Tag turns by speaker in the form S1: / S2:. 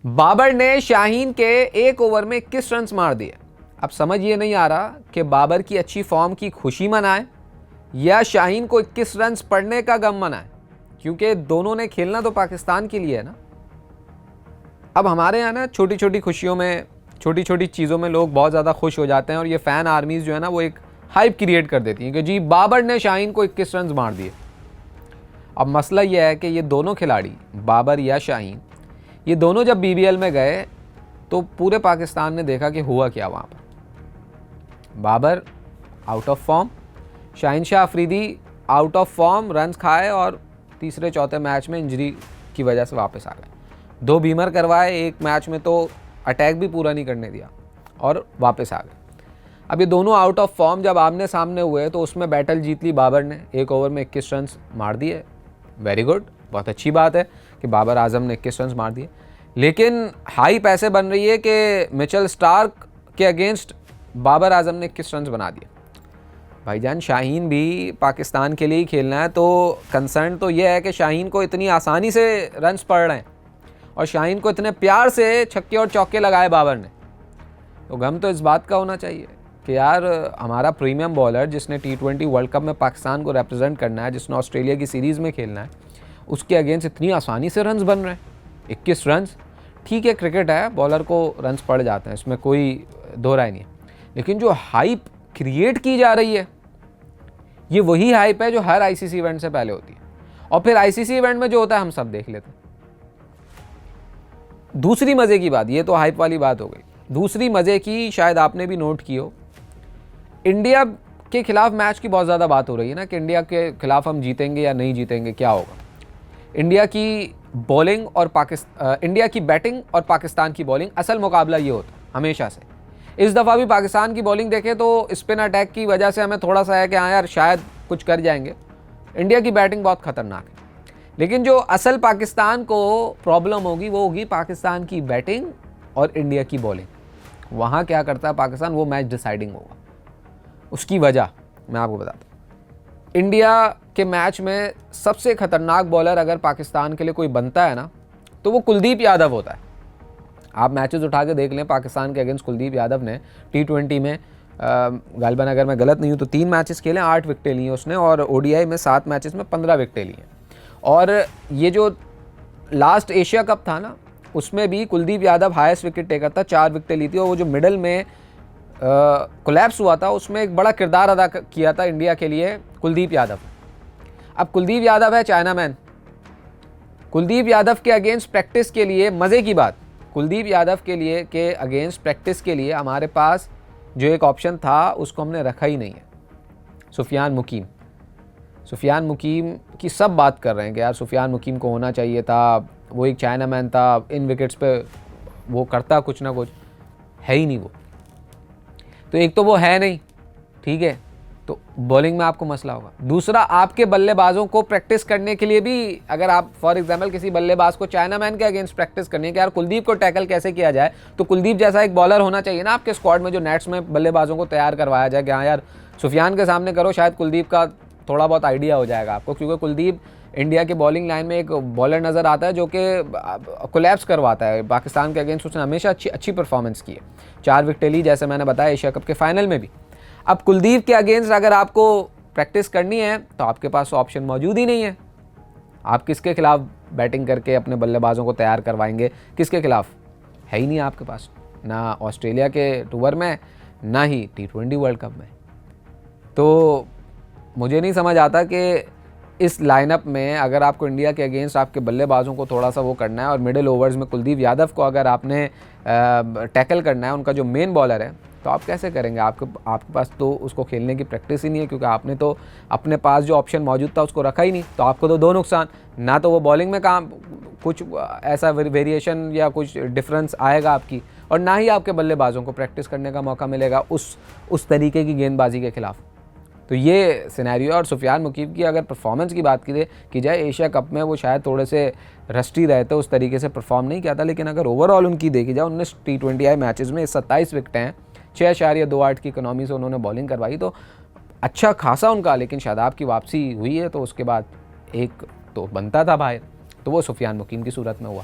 S1: बाबर ने शाहीन के एक ओवर में 21 रन मार दिए। अब समझ ये नहीं आ रहा कि बाबर की अच्छी फॉर्म की खुशी मनाए या शाहीन को 21 रन पड़ने का गम मनाए, क्योंकि दोनों ने खेलना तो पाकिस्तान के लिए है ना। अब हमारे यहाँ ना छोटी छोटी खुशियों में, छोटी छोटी चीज़ों में लोग बहुत ज़्यादा खुश हो जाते हैं और ये फ़ैन आर्मीज़ जो है ना वो एक हाइप क्रिएट कर देती हैं कि जी बाबर ने शाहीन को 21 रन मार दिए। अब मसला यह है कि ये दोनों खिलाड़ी, बाबर या शाहीन, ये दोनों जब BBL में गए तो पूरे पाकिस्तान ने देखा कि हुआ क्या वहाँ पर। Babar out of form, Shaheen Shah Afridi out of form, runs खाए और तीसरे चौथे मैच में इंजरी की वजह से वापस आ गए। 2 बीमर करवाए, एक मैच में तो अटैक भी पूरा नहीं करने दिया और वापस आ गए। अब ये दोनों आउट ऑफ फॉर्म जब आमने सामने हुए तो उसमें बैटल जीत ली बाबर ने, एक ओवर में 21 रन मार दिए। वेरी गुड, बहुत अच्छी बात है कि बाबर आजम ने 21 रन मार दिए। लेकिन हाइप ऐसे बन रही है कि मिचेल स्टार्क के अगेंस्ट बाबर आजम ने 21 रन बना दिए। भाईजान शाहीन भी पाकिस्तान के लिए ही खेलना है, तो कंसर्न तो ये है कि शाहीन को इतनी आसानी से रन्स पड़ रहे हैं और शाहीन को इतने प्यार से छक्के और चौके लगाए बाबर ने, तो गम तो इस बात का होना चाहिए कि यार हमारा प्रीमियम बॉलर जिसने T20 वर्ल्ड कप में पाकिस्तान को रिप्रेजेंट करना है, जिसने ऑस्ट्रेलिया की सीरीज़ में खेलना है, उसके अगेंस्ट इतनी आसानी से रन्स बन रहे हैं। 21 रन, ठीक है क्रिकेट है, बॉलर को रन्स पड़ जाते हैं, इसमें कोई दो राय नहीं है। लेकिन जो हाइप क्रिएट की जा रही है ये वही हाइप है जो हर ICC इवेंट से पहले होती है, और फिर ICC इवेंट में जो होता है हम सब देख लेते हैं। दूसरी मज़े की बात, ये तो हाइप वाली बात हो गई, दूसरी मज़े की शायद आपने भी नोट की हो, इंडिया के खिलाफ मैच की बहुत ज़्यादा बात हो रही है ना कि इंडिया के खिलाफ हम जीतेंगे या नहीं जीतेंगे, क्या होगा। इंडिया की बॉलिंग और इंडिया की बैटिंग और पाकिस्तान की बॉलिंग, असल मुकाबला ये होता है हमेशा से। इस दफ़ा भी पाकिस्तान की बॉलिंग देखें तो स्पिन अटैक की वजह से हमें थोड़ा सा है कि हाँ यार शायद कुछ कर जाएंगे। इंडिया की बैटिंग बहुत ख़तरनाक है, लेकिन जो असल पाकिस्तान को प्रॉब्लम होगी वो होगी पाकिस्तान की बैटिंग और इंडिया की बॉलिंग। वहाँ क्या करता है पाकिस्तान, वो मैच डिसाइडिंग होगा। उसकी वजह मैं आपको बताता हूँ। इंडिया के मैच में सबसे ख़तरनाक बॉलर अगर पाकिस्तान के लिए कोई बनता है ना तो वो कुलदीप यादव होता है। आप मैचेस उठा के देख लें, पाकिस्तान के अगेंस्ट कुलदीप यादव ने T20 में गालिबन अगर मैं गलत नहीं हूँ तो 3 मैचेस खेले, 8 विकेटें ली उसने, और ODI में 7 मैचेस में 15 विकेटें ली हैं। और ये जो लास्ट एशिया कप था ना उसमें भी Kuldeep Yadav highest wicket taker था, 4 विकेटें ली थी, और वो जो मिडल में कोलैप्स हुआ था उसमें एक बड़ा किरदार अदा किया था इंडिया के लिए कुलदीप यादव। अब कुलदीप यादव है चाइना मैन। कुलदीप यादव के अगेंस्ट प्रैक्टिस के लिए, मज़े की बात, कुलदीप यादव के लिए के अगेंस्ट प्रैक्टिस के लिए हमारे पास जो एक ऑप्शन था उसको हमने रखा ही नहीं है, सुफियान मुकीम। सुफियान मुकीम की सब बात कर रहे हैं कि यार सुफियान मुकीम को होना चाहिए था, वो एक चाइना मैन था, इन विकेट्स पे वो करता कुछ ना कुछ, है ही नहीं वो। तो एक तो वो है नहीं, ठीक है, तो बॉलिंग में आपको मसला होगा। दूसरा, आपके बल्लेबाजों को प्रैक्टिस करने के लिए भी, अगर आप फॉर एग्जांपल किसी बल्लेबाज को चाइना मैन के अगेंस्ट प्रैक्टिस करनी है कि यार कुलदीप को टैकल कैसे किया जाए, तो कुलदीप जैसा एक बॉलर होना चाहिए ना आपके स्क्वाड में जो नेट्स में बल्लेबाजों को तैयार करवाया जाए कि हाँ यार सुफियान के सामने करो, शायद कुलदीप का थोड़ा बहुत आइडिया हो जाएगा आपको। क्योंकि कुलदीप इंडिया के बॉलिंग लाइन में एक बॉलर नज़र आता है जो कि कोलैप्स करवाता है। पाकिस्तान के अगेंस्ट उसने हमेशा अच्छी परफॉर्मेंस की है, 4 विकेटें ली जैसे मैंने बताया एशिया कप के फाइनल में भी। अब कुलदीप के अगेंस्ट अगर आपको प्रैक्टिस करनी है तो आपके पास ऑप्शन मौजूद ही नहीं है। आप किसके खिलाफ बैटिंग करके अपने बल्लेबाजों को तैयार करवाएंगे, किसके खिलाफ, है ही नहीं आपके पास, ना ऑस्ट्रेलिया के टूर में, ना ही T20 वर्ल्ड कप में। तो मुझे नहीं समझ आता कि इस लाइनअप में अगर आपको इंडिया के अगेंस्ट आपके बल्लेबाजों को थोड़ा सा वो करना है और मिडिल ओवर्स में कुलदीप यादव को अगर आपने टैकल करना है, उनका जो मेन बॉलर है, तो आप कैसे करेंगे। आपके पास तो उसको खेलने की प्रैक्टिस ही नहीं है, क्योंकि आपने तो अपने पास जो ऑप्शन मौजूद था उसको रखा ही नहीं। तो आपको तो 2 नुकसान, ना तो वो बॉलिंग में काम कुछ ऐसा वेरिएशन या कुछ डिफरेंस आएगा आपकी, और ना ही आपके बल्लेबाजों को प्रैक्टिस करने का मौका मिलेगा उस तरीके की गेंदबाजी के खिलाफ। तो ये सिनेरियो। और सुफियान मुकीम की अगर परफॉर्मेंस की बात की जाए, एशिया कप में वो शायद थोड़े से रस्टी रहते, उस तरीके से परफॉर्म नहीं किया था, लेकिन अगर ओवरऑल उनकी देखी जाए 19 T20I मैचेस में 27 विकेटें हैं, 6.28 की इकोनॉमी से उन्होंने बॉलिंग करवाई, तो अच्छा खासा उनका। लेकिन शादाब की वापसी हुई है तो उसके बाद एक तो बनता था बाहर, तो वो सुफियान मुकीम की सूरत में हुआ।